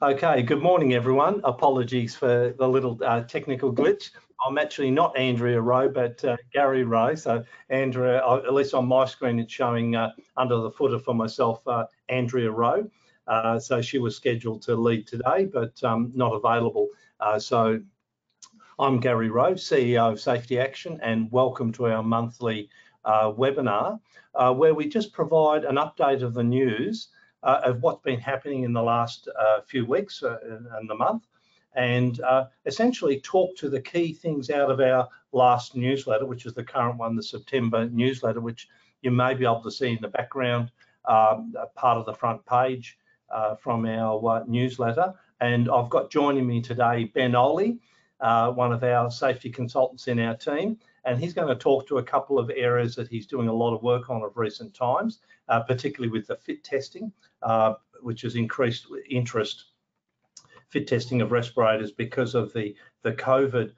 Okay, good morning, everyone. Apologies for the little technical glitch. I'm actually not Andrea Rowe, but Gary Rowe. So Andrea, at least on my screen, it's showing under the footer for myself, Andrea Rowe. So she was scheduled to lead today, but not available. So I'm Gary Rowe, CEO of Safety Action, and welcome to our monthly webinar, where we just provide an update of the news of what's been happening in the last few weeks and the month, and essentially talk to the key things out of our last newsletter, which is the current one, the September newsletter, which you may be able to see in the background, part of the front page from our newsletter. And I've got joining me today Ben Olih, one of our safety consultants in our team, and he's going to talk to a couple of areas that he's doing a lot of work on of recent times, particularly with the fit testing, which has increased interest, fit testing of respirators because of the COVID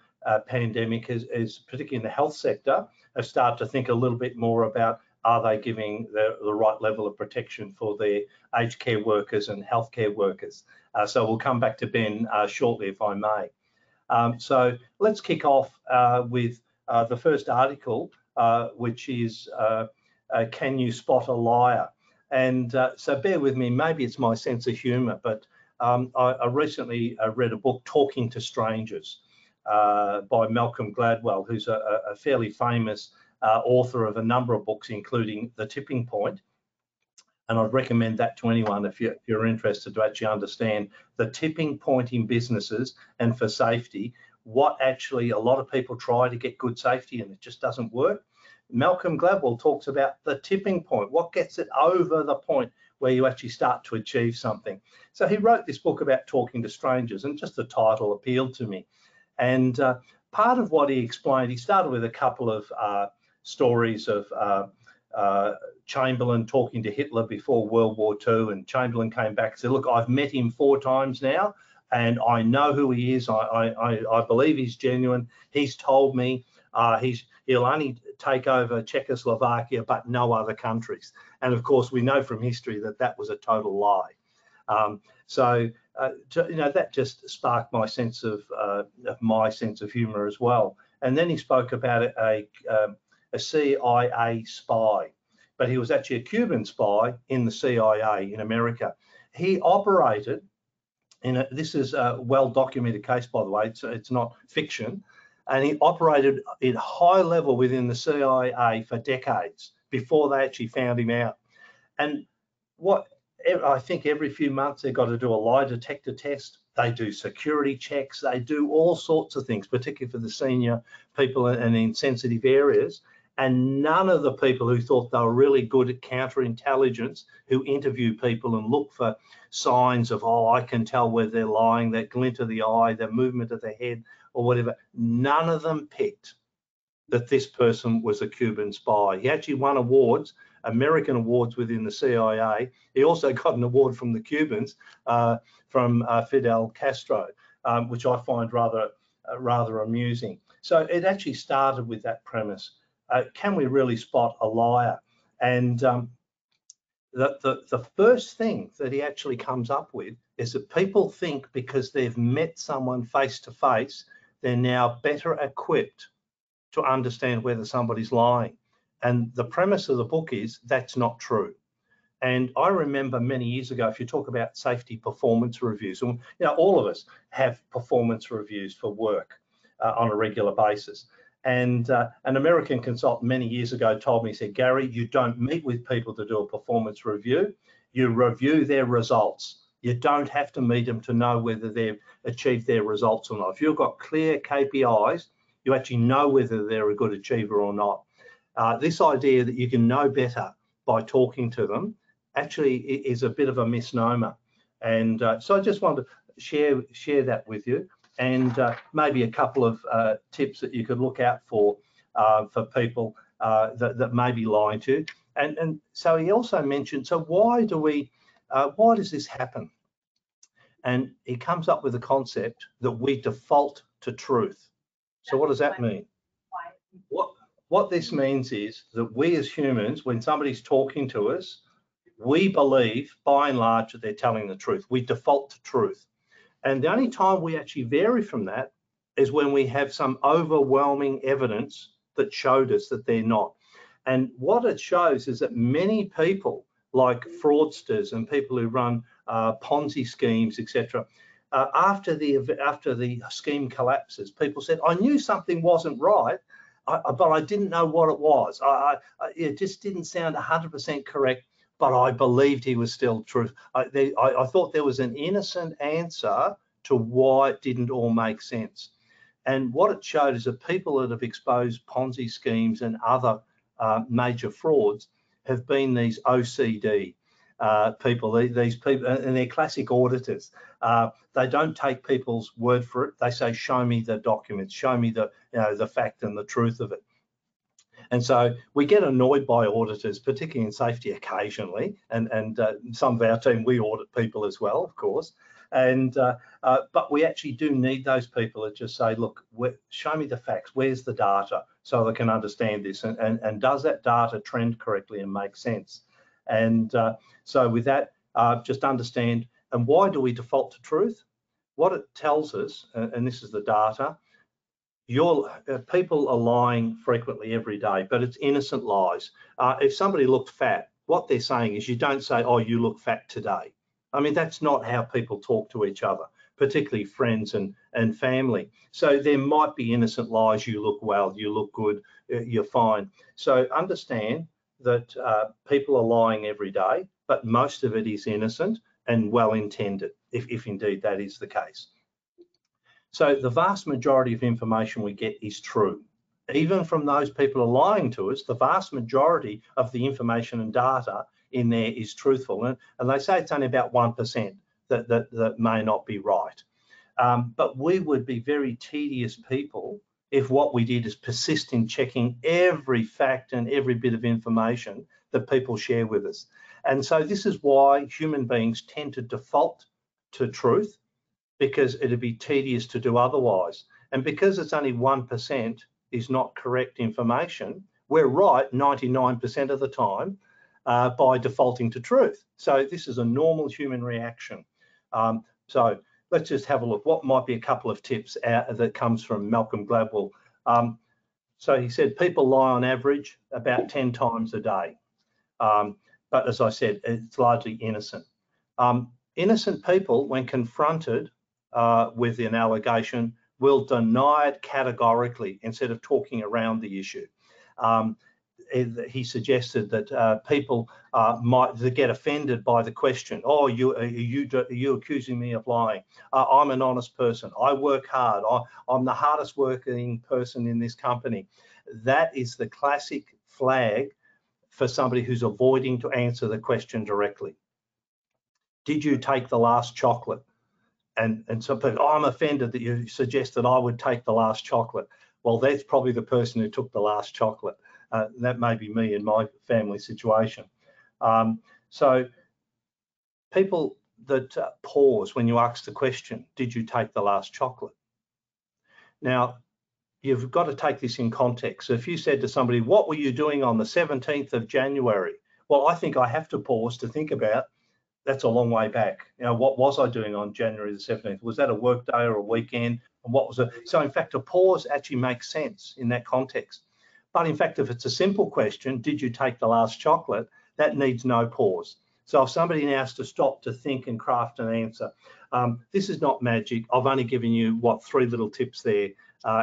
pandemic, is particularly in the health sector, have started to think a little bit more about, are they giving the right level of protection for their aged care workers and healthcare workers? So we'll come back to Ben shortly, if I may. So let's kick off with the first article, which is Can You Spot a Liar? And so bear with me, maybe it's my sense of humour, but I recently read a book, Talking to Strangers, by Malcolm Gladwell, who's a fairly famous author of a number of books, including The Tipping Point. And I'd recommend that to anyone if you're interested to actually understand the tipping point in businesses and for safety, what actually a lot of people try to get good safety and it just doesn't work. Malcolm Gladwell talks about the tipping point, what gets it over the point where you actually start to achieve something. So he wrote this book about talking to strangers, and just the title appealed to me. And part of what he explained, he started with a couple of stories of Chamberlain talking to Hitler before World War II, and Chamberlain came back and said, look, I've met him 4 times now and I know who he is. I believe he's genuine. He's told me he'll only take over Czechoslovakia but no other countries. And of course we know from history that that was a total lie. That just sparked my sense of humour as well. And then he spoke about a CIA spy, but he was actually a Cuban spy in the CIA in America. He operated this is a well-documented case, by the way, it's not fiction, and he operated at high level within the CIA for decades before they actually found him out. And what I think every few months they've got to do a lie detector test, they do security checks, they do all sorts of things, particularly for the senior people and in sensitive areas. And none of the people who thought they were really good at counterintelligence, who interview people and look for signs of, oh, I can tell whether they're lying, that glint of the eye, the movement of the head or whatever, none of them picked that this person was a Cuban spy. He actually won awards, American awards within the CIA. He also got an award from the Cubans, from Fidel Castro, which I find rather amusing. So it actually started with that premise. Can we really spot a liar? And the first thing that he actually comes up with is that people think because they've met someone face to face, they're now better equipped to understand whether somebody's lying. And the premise of the book is that's not true. And I remember many years ago, if you talk about safety performance reviews, and all of us have performance reviews for work on a regular basis. And an American consultant many years ago told me, he said, Gary, you don't meet with people to do a performance review, you review their results. You don't have to meet them to know whether they've achieved their results or not. If you've got clear KPIs, you actually know whether they're a good achiever or not. This idea that you can know better by talking to them actually is a bit of a misnomer. And so I just wanted to share that with you, and maybe a couple of tips that you could look out for people that may be lying to you. And so he also mentioned, so why does this happen? And he comes up with a concept that we default to truth. So what does that mean? What this means is that we as humans, when somebody's talking to us, we believe, by and large, that they're telling the truth. We default to truth. And the only time we actually vary from that is when we have some overwhelming evidence that showed us that they're not. And what it shows is that many people, like fraudsters and people who run Ponzi schemes, etc., after the scheme collapses, people said, I knew something wasn't right, but I didn't know what it was. It just didn't sound 100% correct, but I believed he was still true. I thought there was an innocent answer to why it didn't all make sense. And what it showed is that people that have exposed Ponzi schemes and other major frauds have been these OCD people, these people, and they're classic auditors. They don't take people's word for it. They say, show me the documents, show me the fact and the truth of it. And so we get annoyed by auditors, particularly in safety occasionally, and some of our team, we audit people as well, of course. And but we actually do need those people that just say, look, show me the facts, where's the data, so they can understand this, and does that data trend correctly and make sense? And so with that, just understand, and why do we default to truth? What it tells us, and this is the data, people are lying frequently every day, but it's innocent lies. If somebody looked fat, what they're saying is, you don't say, oh, you look fat today. I mean, that's not how people talk to each other, particularly friends and family. So there might be innocent lies, you look well, you look good, you're fine. So understand that people are lying every day, but most of it is innocent and well-intended, if indeed that is the case. So the vast majority of information we get is true. Even from those people who are lying to us, the vast majority of the information and data in there is truthful. And they say it's only about 1% that may not be right. But we would be very tedious people if what we did is persist in checking every fact and every bit of information that people share with us. And so this is why human beings tend to default to truth, because it'd be tedious to do otherwise. And because it's only 1% is not correct information, we're right 99% of the time by defaulting to truth. So this is a normal human reaction. So let's just have a look. What might be a couple of tips that comes from Malcolm Gladwell? So he said people lie on average about 10 times a day. But as I said, it's largely innocent. Innocent people, when confronted with an allegation, will deny it categorically instead of talking around the issue. He suggested that people might get offended by the question. Oh, are you accusing me of lying? I'm an honest person. I work hard. I'm the hardest working person in this company. That is the classic flag for somebody who's avoiding to answer the question directly. Did you take the last chocolate? And so people, oh, I'm offended that you suggested I would take the last chocolate. Well, that's probably the person who took the last chocolate. That may be me in my family situation. So people that pause when you ask the question, did you take the last chocolate? Now, you've got to take this in context. So if you said to somebody, what were you doing on the 17th of January? Well, I think I have to pause to think about, that's a long way back. You know, what was I doing on January the 17th? Was that a work day or a weekend? And what was it? So in fact, a pause actually makes sense in that context. But in fact, if it's a simple question, did you take the last chocolate? That needs no pause. So if somebody now has to stop to think and craft an answer, this is not magic. I've only given you, 3 little tips there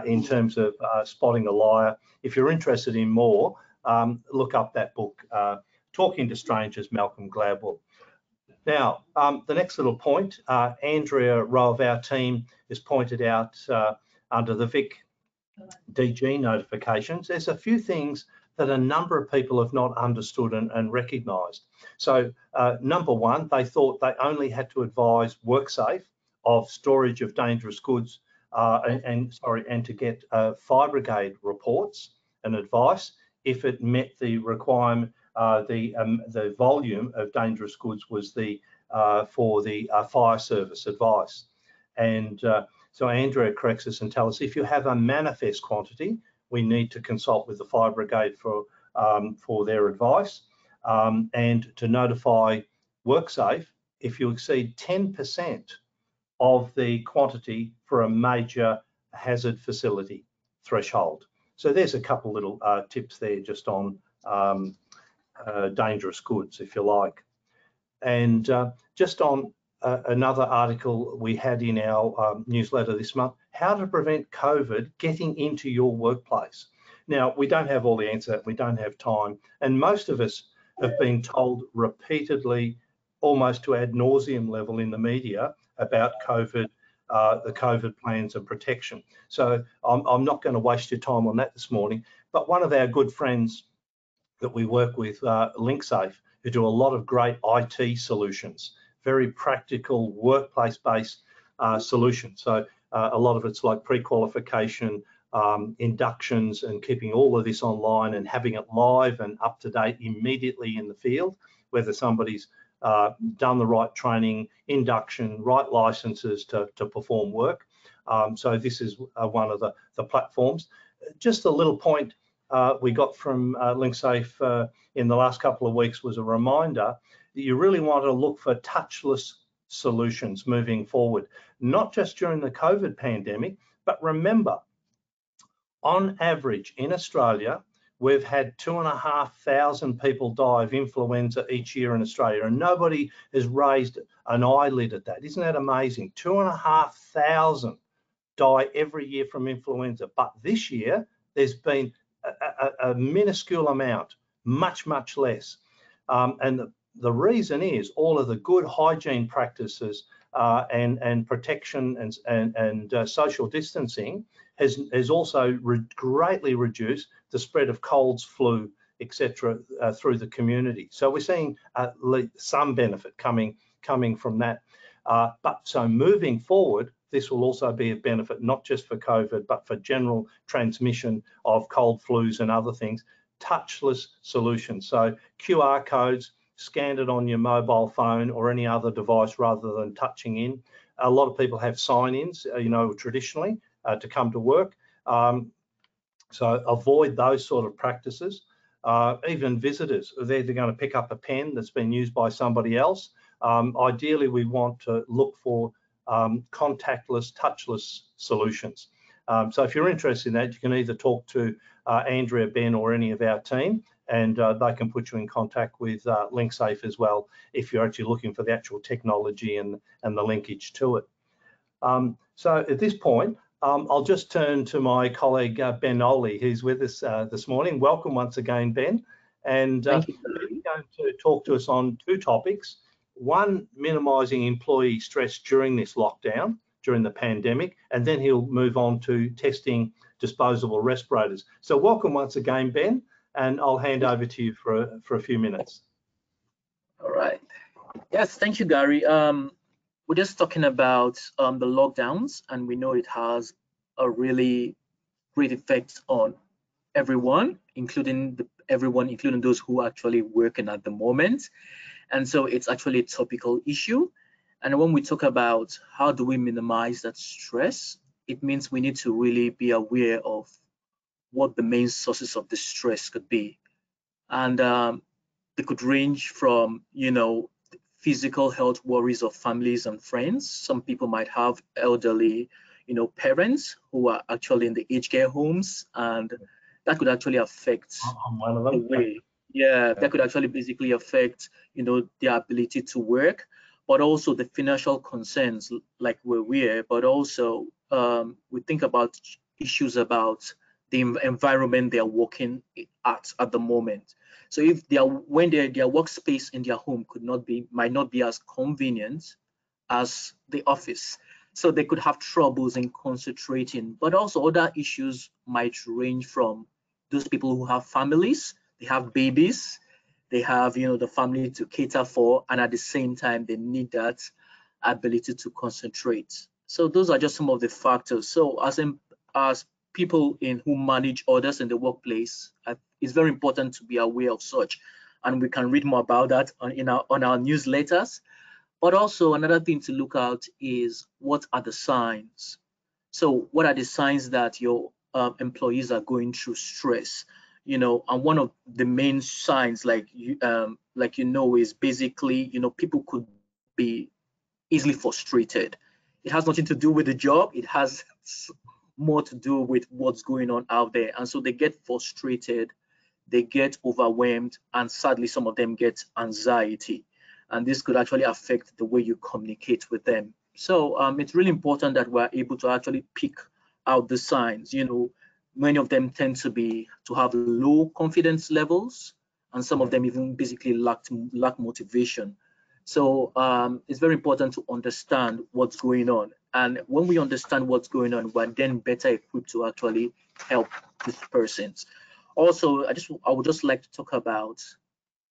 in terms of spotting a liar. If you're interested in more, look up that book, Talking to Strangers, Malcolm Gladwell. Now, the next little point, Andrea Rowe of our team has pointed out under the VIC DG notifications, there's a few things that a number of people have not understood and recognised. So number one, they thought they only had to advise WorkSafe of storage of dangerous goods and to get fire brigade reports and advice if it met the requirement. The volume of dangerous goods was for the fire service advice. And so Andrea corrects us and tells us if you have a manifest quantity, we need to consult with the fire brigade for their advice. and to notify WorkSafe if you exceed 10% of the quantity for a major hazard facility threshold. So there's a couple little tips there just on dangerous goods, if you like. And just on another article we had in our newsletter this month, how to prevent COVID getting into your workplace. Now, we don't have all the answer, we don't have time, and most of us have been told repeatedly, almost to ad nauseum level in the media, about COVID, the COVID plans and protection. So I'm not going to waste your time on that this morning, but one of our good friends that we work with, LinkSafe, who do a lot of great IT solutions, very practical workplace-based solutions. So a lot of it's like pre-qualification, inductions, and keeping all of this online and having it live and up to date immediately in the field, whether somebody's done the right training, induction, right licenses to perform work. So this is one of the platforms. Just a little point we got from LinkSafe in the last couple of weeks was a reminder that you really want to look for touchless solutions moving forward, not just during the COVID pandemic, but remember, on average in Australia, we've had 2,500 people die of influenza each year in Australia, and nobody has raised an eyelid at that. Isn't that amazing? 2,500 die every year from influenza, but this year there's been a minuscule amount, much less. And the reason is all of the good hygiene practices and protection and social distancing has also greatly reduced the spread of colds, flu, etc. Through the community. So we're seeing some benefit coming from that. But so moving forward, this will also be a benefit, not just for COVID, but for general transmission of cold, flus and other things, touchless solutions. So QR codes, scan it on your mobile phone or any other device rather than touching in. A lot of people have sign-ins, traditionally to come to work. So avoid those sort of practices. Even visitors, they're going to pick up a pen that's been used by somebody else. Ideally, we want to look for contactless, touchless solutions. So if you're interested in that, you can either talk to Andrea, Ben, or any of our team, and they can put you in contact with LinkSafe as well if you're actually looking for the actual technology and the linkage to it. So at this point, I'll just turn to my colleague Ben Olih, who's with us this morning. Welcome once again, Ben. And he's going to talk to us on two topics. One, minimising employee stress during this lockdown, during the pandemic, and then he'll move on to testing disposable respirators. So welcome once again, Ben, and I'll hand over to you for a few minutes. All right. Yes, thank you, Gary. We're just talking about the lockdowns, and we know it has a really great effect on everyone, including those who are actually working at the moment. And so it's actually a topical issue. And when we talk about how do we minimize that stress, it means we need to really be aware of what the main sources of the stress could be. And they could range from, physical health worries of families and friends. Some people might have elderly, parents who are actually in the aged care homes, and that could actually affect the way. Yeah, that could actually basically affect, their ability to work, but also the financial concerns like we're, but also we think about issues about the environment they're working at the moment. So if their workspace in their home might not be as convenient as the office, so they could have troubles in concentrating. But also other issues might range from those people who have families, they have babies, they have the family to cater for, and at the same time they need that ability to concentrate. So those are just some of the factors. So as people who manage others in the workplace, it's very important to be aware of such, and we can read more about that on our newsletters. But also another thing to look at is, what are the signs? So what are the signs that your employees are going through stress? and one of the main signs, is basically, people could be easily frustrated. It has nothing to do with the job. It has more to do with what's going on out there. And so they get frustrated, they get overwhelmed, and sadly, some of them get anxiety. And this could actually affect the way you communicate with them. So it's really important that we're able to actually pick out the signs. Many of them tend to have low confidence levels, and some of them even basically lack motivation. So it's very important to understand what's going on. And when we understand what's going on, we're then better equipped to actually help these persons. Also, I would just like to talk about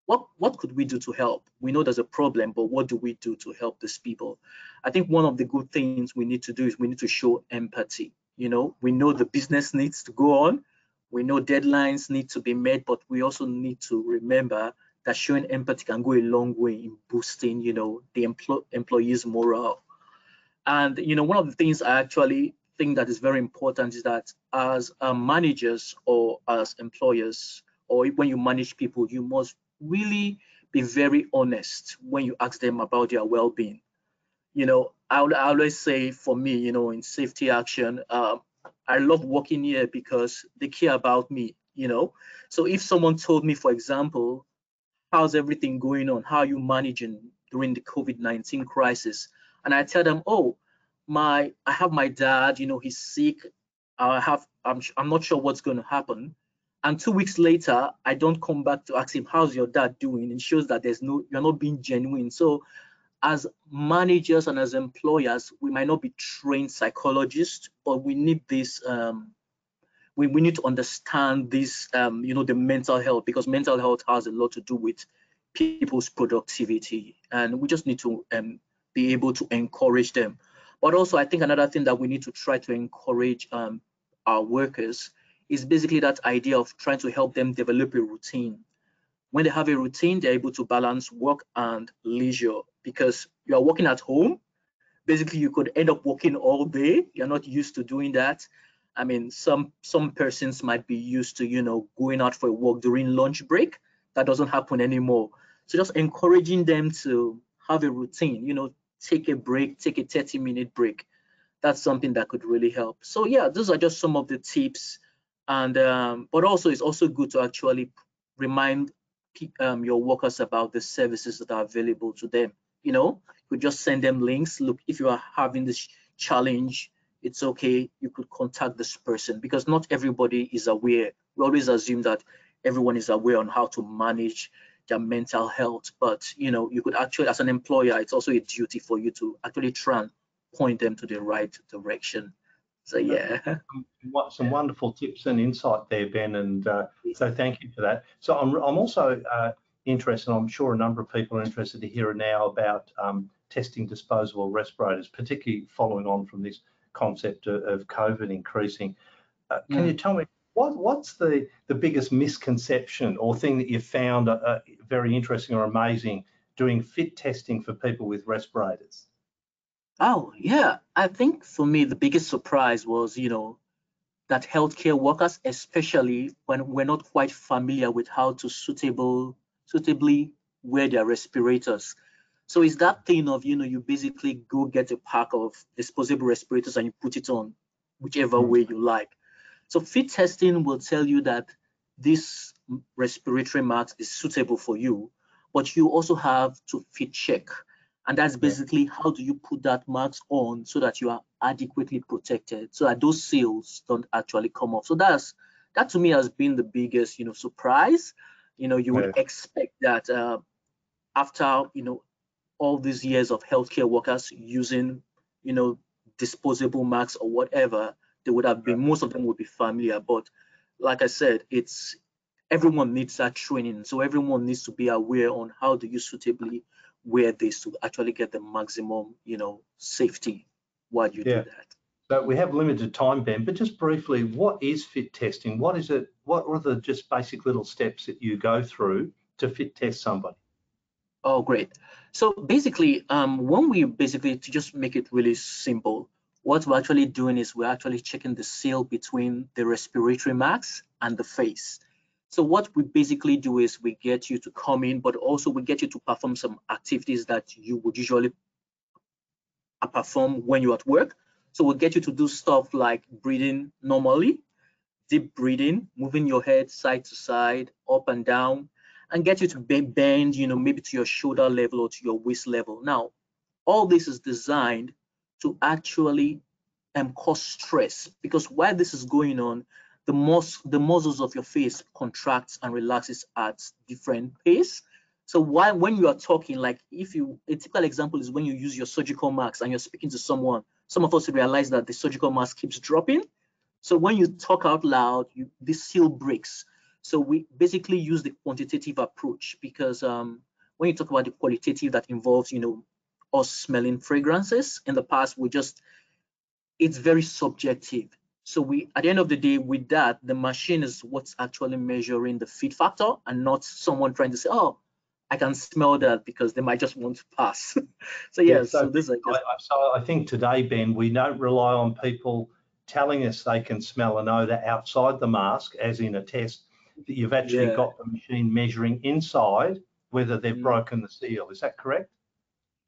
what could we do to help? We know there's a problem, but what do we do to help these people? I think one of the good things we need to do is we need to show empathy. We know the business needs to go on. We know deadlines need to be met, but we also need to remember that showing empathy can go a long way in boosting, the employees' morale. And, one of the things I actually think that is very important is that as managers or as employers, or when you manage people, you must really be very honest when you ask them about their well-being. I always say, for me, in safety action, I love working here because they care about me, So if someone told me, for example, how's everything going on? How are you managing during the COVID-19 crisis? And I tell them, oh, I have my dad, he's sick. I'm not sure what's going to happen. And 2 weeks later, I don't come back to ask him, how's your dad doing? It shows that you're not being genuine. So as managers and as employers, we might not be trained psychologists, but we need this, we need to understand this, the mental health, because mental health has a lot to do with people's productivity, and we just need to be able to encourage them. But also, I think another thing that we need to try to encourage our workers is basically that idea of trying to help them develop a routine. When they have a routine, they're able to balance work and leisure, because you are working at home. Basically, you could end up working all day. You're not used to doing that. I mean, some persons might be used to, going out for a walk during lunch break. That doesn't happen anymore. So just encouraging them to have a routine, take a break, take a 30-minute break. That's something that could really help. So yeah, those are just some of the tips. And but also, it's also good to actually remind your workers about the services that are available to them. You could just send them links. Look, if you are having this challenge, it's okay, you could contact this person, because not everybody is aware. We always assume that everyone is aware on how to manage their mental health, but you could actually, as an employer, it's also a duty for you to actually try and point them to the right direction. So yeah. Some wonderful tips and insight there, Ben, and so thank you for that. So I'm also interested, I'm sure a number of people are interested to hear now about testing disposable respirators, particularly following on from this concept of COVID increasing. Can you tell me what's the biggest misconception or thing that you found very interesting or amazing doing fit testing for people with respirators? Oh yeah, I think for me the biggest surprise was that healthcare workers, especially when we're not quite familiar with how to suitably wear their respirators. So it's that thing of, you basically go get a pack of disposable respirators and you put it on whichever way you like. So fit testing will tell you that this respiratory mask is suitable for you, but you also have to fit check. And that's basically how do you put that mask on so that you are adequately protected, so that those seals don't actually come off. So that to me has been the biggest, surprise. You would expect that after, all these years of healthcare workers using, disposable masks or whatever, they would have been, most of them would be familiar. But like I said, everyone needs that training. So everyone needs to be aware on how do you suitably wear this to actually get the maximum, safety while you do that. So we have limited time, Ben, but just briefly, what is fit testing? What is it? What are the just basic little steps that you go through to fit test somebody? Oh, great. So basically, when we to just make it really simple, what we're actually doing is we're actually checking the seal between the respiratory mask and the face. So what we basically do is we get you to come in, but also we get you to perform some activities that you would usually perform when you're at work. So we'll get you to do stuff like breathing normally, deep breathing, moving your head side to side, up and down, and get you to bend, maybe to your shoulder level or to your waist level. Now, all this is designed to actually cause stress, because while this is going on, the muscles of your face contracts and relaxes at different pace. So when you are talking, like a typical example is when you use your surgical mask and you're speaking to someone, some of us realize that the surgical mask keeps dropping. So when you talk out loud, this seal breaks. So we basically use the quantitative approach, because when you talk about the qualitative, that involves, us smelling fragrances. In the past, it's very subjective. So at the end of the day, with that, the machine is what's actually measuring the fit factor, and not someone trying to say, oh, I can smell that, because they might just want to pass. So yeah, so this is so I think today, Ben, we don't rely on people telling us they can smell an odor outside the mask, as in a test, that you've actually got the machine measuring inside whether they've broken the seal. Is that correct?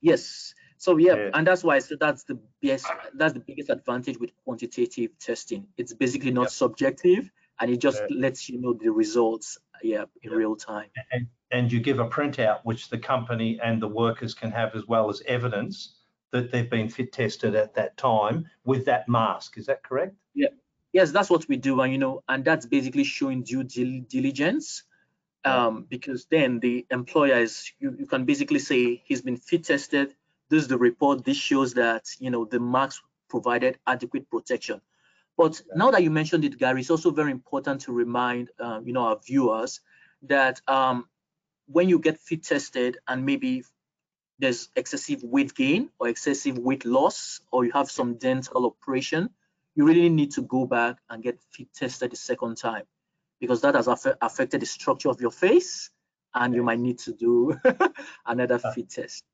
Yes. So and that's why I said that's the biggest advantage with quantitative testing. It's basically not subjective, and it just lets you know the results in real time. And you give a printout which the company and the workers can have, as well as evidence that they've been fit tested at that time with that mask. Is that correct? Yeah. Yes, that's what we do, and that's basically showing due diligence. Because then the employer you can basically say he's been fit tested. This is the report. This shows that the mask provided adequate protection. But now that you mentioned it, Gary, it's also very important to remind our viewers that when you get fit tested and maybe there's excessive weight gain or excessive weight loss, or you have some dental operation, you really need to go back and get fit tested the second time, because that has affected the structure of your face, and you might need to do another fit test.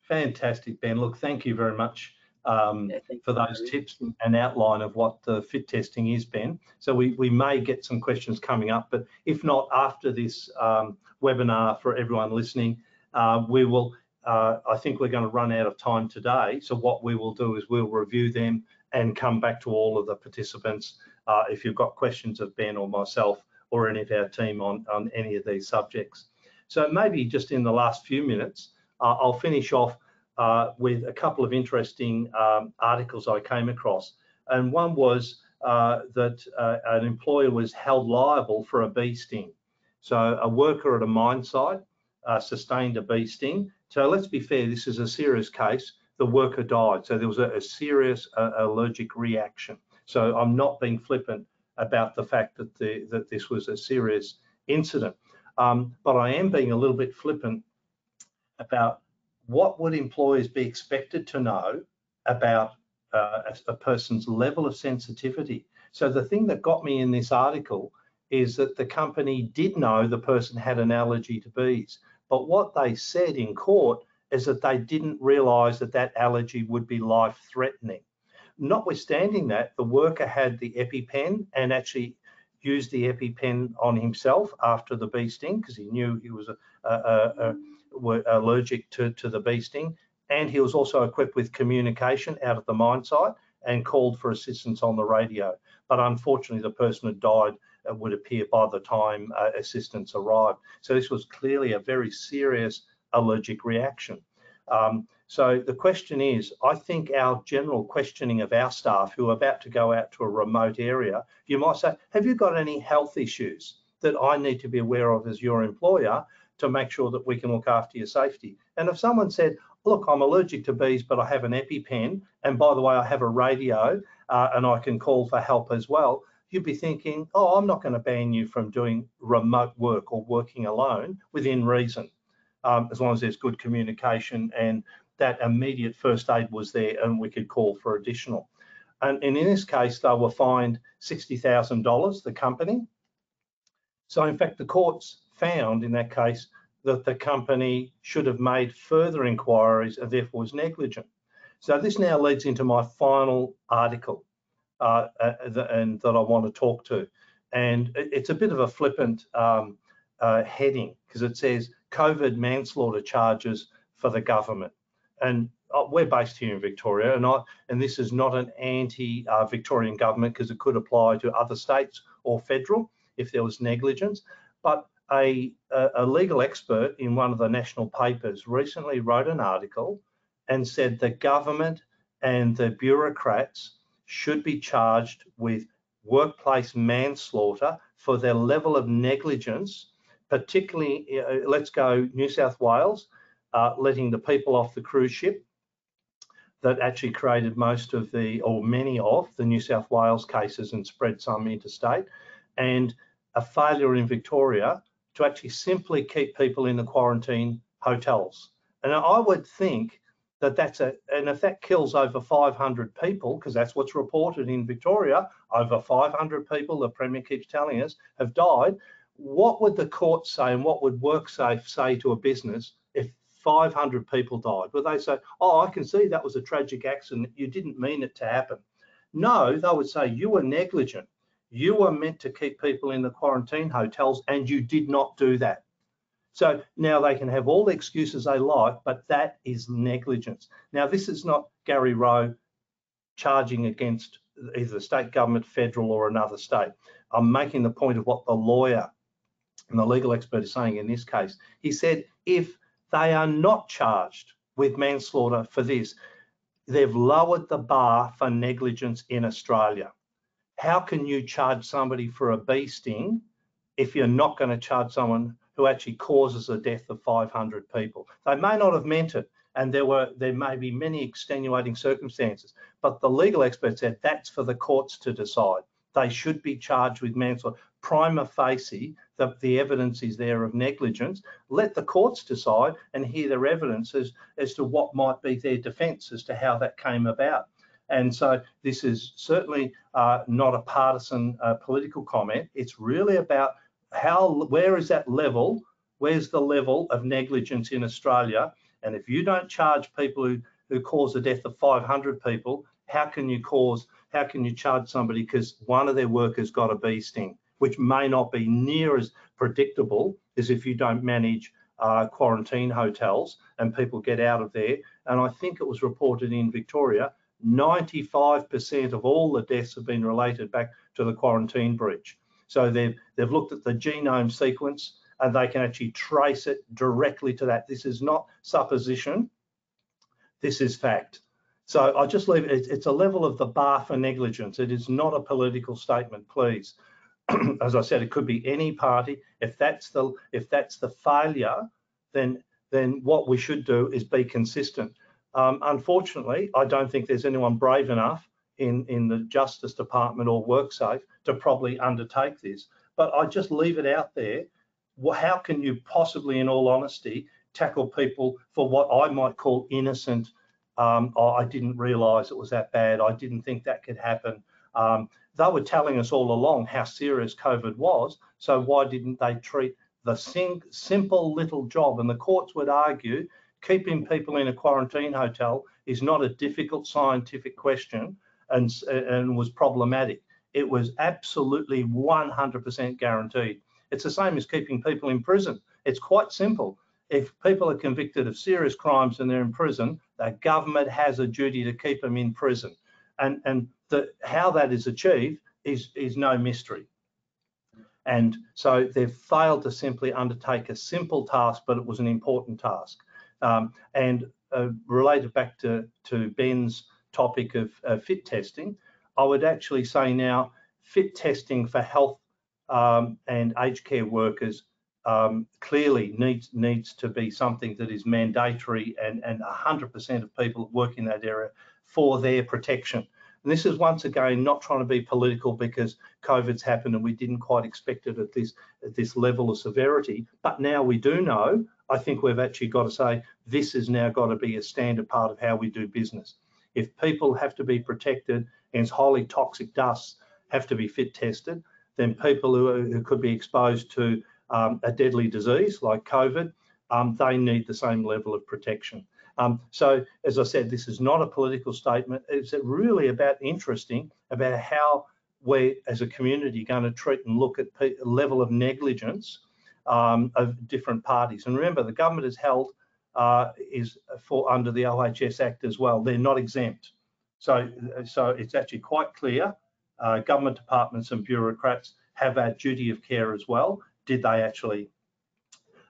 Fantastic, Ben. Look, thank you very much for those tips and outline of what the fit testing is, Ben. So we may get some questions coming up, but if not, after this webinar, for everyone listening, we will, I think we're going to run out of time today. So what we will do is we'll review them and come back to all of the participants if you've got questions of Ben or myself or any of our team on any of these subjects. So maybe just in the last few minutes, I'll finish off with a couple of interesting articles I came across. And one was that an employer was held liable for a bee sting. So a worker at a mine site sustained a bee sting. So let's be fair, this is a serious case. The worker died. So there was a serious allergic reaction. So I'm not being flippant about the fact that this was a serious incident. But I am being a little bit flippant about what would employers be expected to know about a person's level of sensitivity. So the thing that got me in this article is that the company did know the person had an allergy to bees, but what they said in court is that they didn't realize that that allergy would be life-threatening. Notwithstanding that, the worker had the EpiPen and actually used the EpiPen on himself after the bee sting, because he knew he was allergic to the bee sting, and he was also equipped with communication out at the mine site and called for assistance on the radio. But unfortunately, the person had died, it would appear, by the time assistance arrived. So this was clearly a very serious allergic reaction. So the question is, I think our general questioning of our staff who are about to go out to a remote area, you might say, have you got any health issues that I need to be aware of as your employer to make sure that we can look after your safety? And if someone said, look, I'm allergic to bees, but I have an EpiPen, and by the way, I have a radio and I can call for help as well, you'd be thinking, oh, I'm not going to ban you from doing remote work or working alone within reason, as long as there's good communication and that immediate first aid was there and we could call for additional. And in this case, they were fined $60,000, the company. So in fact, the courts found in that case that the company should have made further inquiries and therefore was negligent. So this now leads into my final article and that I want to talk to. and it's a bit of a flippant heading, because it says COVID manslaughter charges for the government. And we're based here in Victoria, and this is not an anti-Victorian government, because it could apply to other states or federal if there was negligence. But a legal expert in one of the national papers recently wrote an article and said the government and the bureaucrats should be charged with workplace manslaughter for their level of negligence, particularly, let's go New South Wales, letting the people off the cruise ship that actually created most of the, or many of the New South Wales cases and spread some interstate, and a failure in Victoria to actually simply keep people in the quarantine hotels. And I would think that and if that kills over 500 people, because that's what's reported in Victoria, over 500 people, the Premier keeps telling us, have died, what would the court say, and what would WorkSafe say to a business if 500 people died? Would they say, oh, I can see that was a tragic accident, you didn't mean it to happen? No, they would say you were negligent. You were meant to keep people in the quarantine hotels and you did not do that. So now they can have all the excuses they like, but that is negligence. Now, this is not Gary Rowe charging against either the state government, federal, or another state. I'm making the point of what the lawyer and the legal expert is saying in this case. He said if they are not charged with manslaughter for this, they've lowered the bar for negligence in Australia. How can you charge somebody for a bee sting if you're not going to charge someone who actually causes the death of 500 people? They may not have meant it, and there may be many extenuating circumstances, but the legal expert said that's for the courts to decide. They should be charged with manslaughter. Prima facie, the evidence is there of negligence. Let the courts decide and hear their evidence as to what might be their defence as to how that came about. And so this is certainly not a partisan political comment. It's really about where is that level? Where's the level of negligence in Australia? And if you don't charge people who cause the death of 500 people, how can you charge somebody because one of their workers got a bee sting, which may not be near as predictable as if you don't manage quarantine hotels and people get out of there. And I think it was reported in Victoria, 95% of all the deaths have been related back to the quarantine breach. So they've looked at the genome sequence and they can actually trace it directly to that. This is not supposition, this is fact. So I just leave it, it's a level of the bar for negligence. It is not a political statement, please. As I said, it could be any party. If that's the failure, then what we should do is be consistent. Unfortunately, I don't think there's anyone brave enough in the Justice Department or WorkSafe to probably undertake this. But I just leave it out there. How can you possibly, in all honesty, tackle people for what I might call innocent, oh, I didn't realise it was that bad, I didn't think that could happen. They were telling us all along how serious COVID was, so why didn't they treat the simple little job? And the courts would argue keeping people in a quarantine hotel is not a difficult scientific question and was problematic. It was absolutely 100% guaranteed. It's the same as keeping people in prison. It's quite simple. If people are convicted of serious crimes and they're in prison, the government has a duty to keep them in prison. And how that is achieved is no mystery. And so they've failed to simply undertake a simple task, but it was an important task. Related back to Ben's topic of fit testing, I would actually say now fit testing for health and aged care workers clearly needs to be something that is mandatory and 100% of people that work in that area for their protection. And this is once again not trying to be political because COVID's happened and we didn't quite expect it at this level of severity. But now we do know, I think we've actually got to say this has now got to be a standard part of how we do business. If people have to be protected against highly toxic dusts have to be fit tested, then people who could be exposed to a deadly disease like COVID, they need the same level of protection. So, as I said, this is not a political statement. It's really about how we're, as a community, going to treat and look at level of negligence of different parties. And remember, the government is held under the OHS Act as well. They're not exempt. So it's actually quite clear. Government departments and bureaucrats have that duty of care as well. Did they actually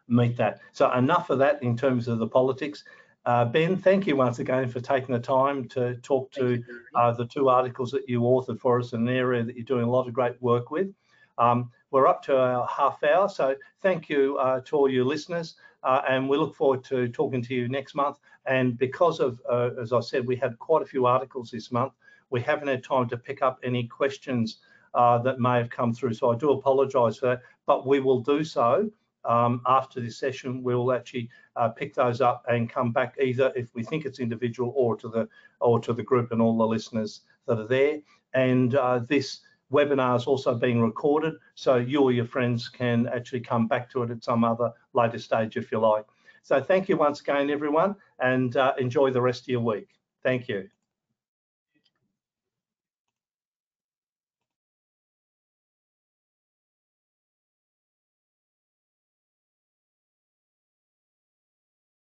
meet that? So enough of that in terms of the politics. Ben, thank you once again for taking the time to talk to the 2 articles that you authored for us in an area that you're doing a lot of great work with. We're up to our half hour, so thank you to all your listeners, and we look forward to talking to you next month. And because of, as I said, we had quite a few articles this month, we haven't had time to pick up any questions that may have come through, so I do apologise for that, but we will do so. After this session, we'll actually pick those up and come back, either if we think it's individual or to the group and all the listeners that are there. And this webinar is also being recorded, so you or your friends can actually come back to it at some other later stage if you like. So thank you once again, everyone, and enjoy the rest of your week. Thank you.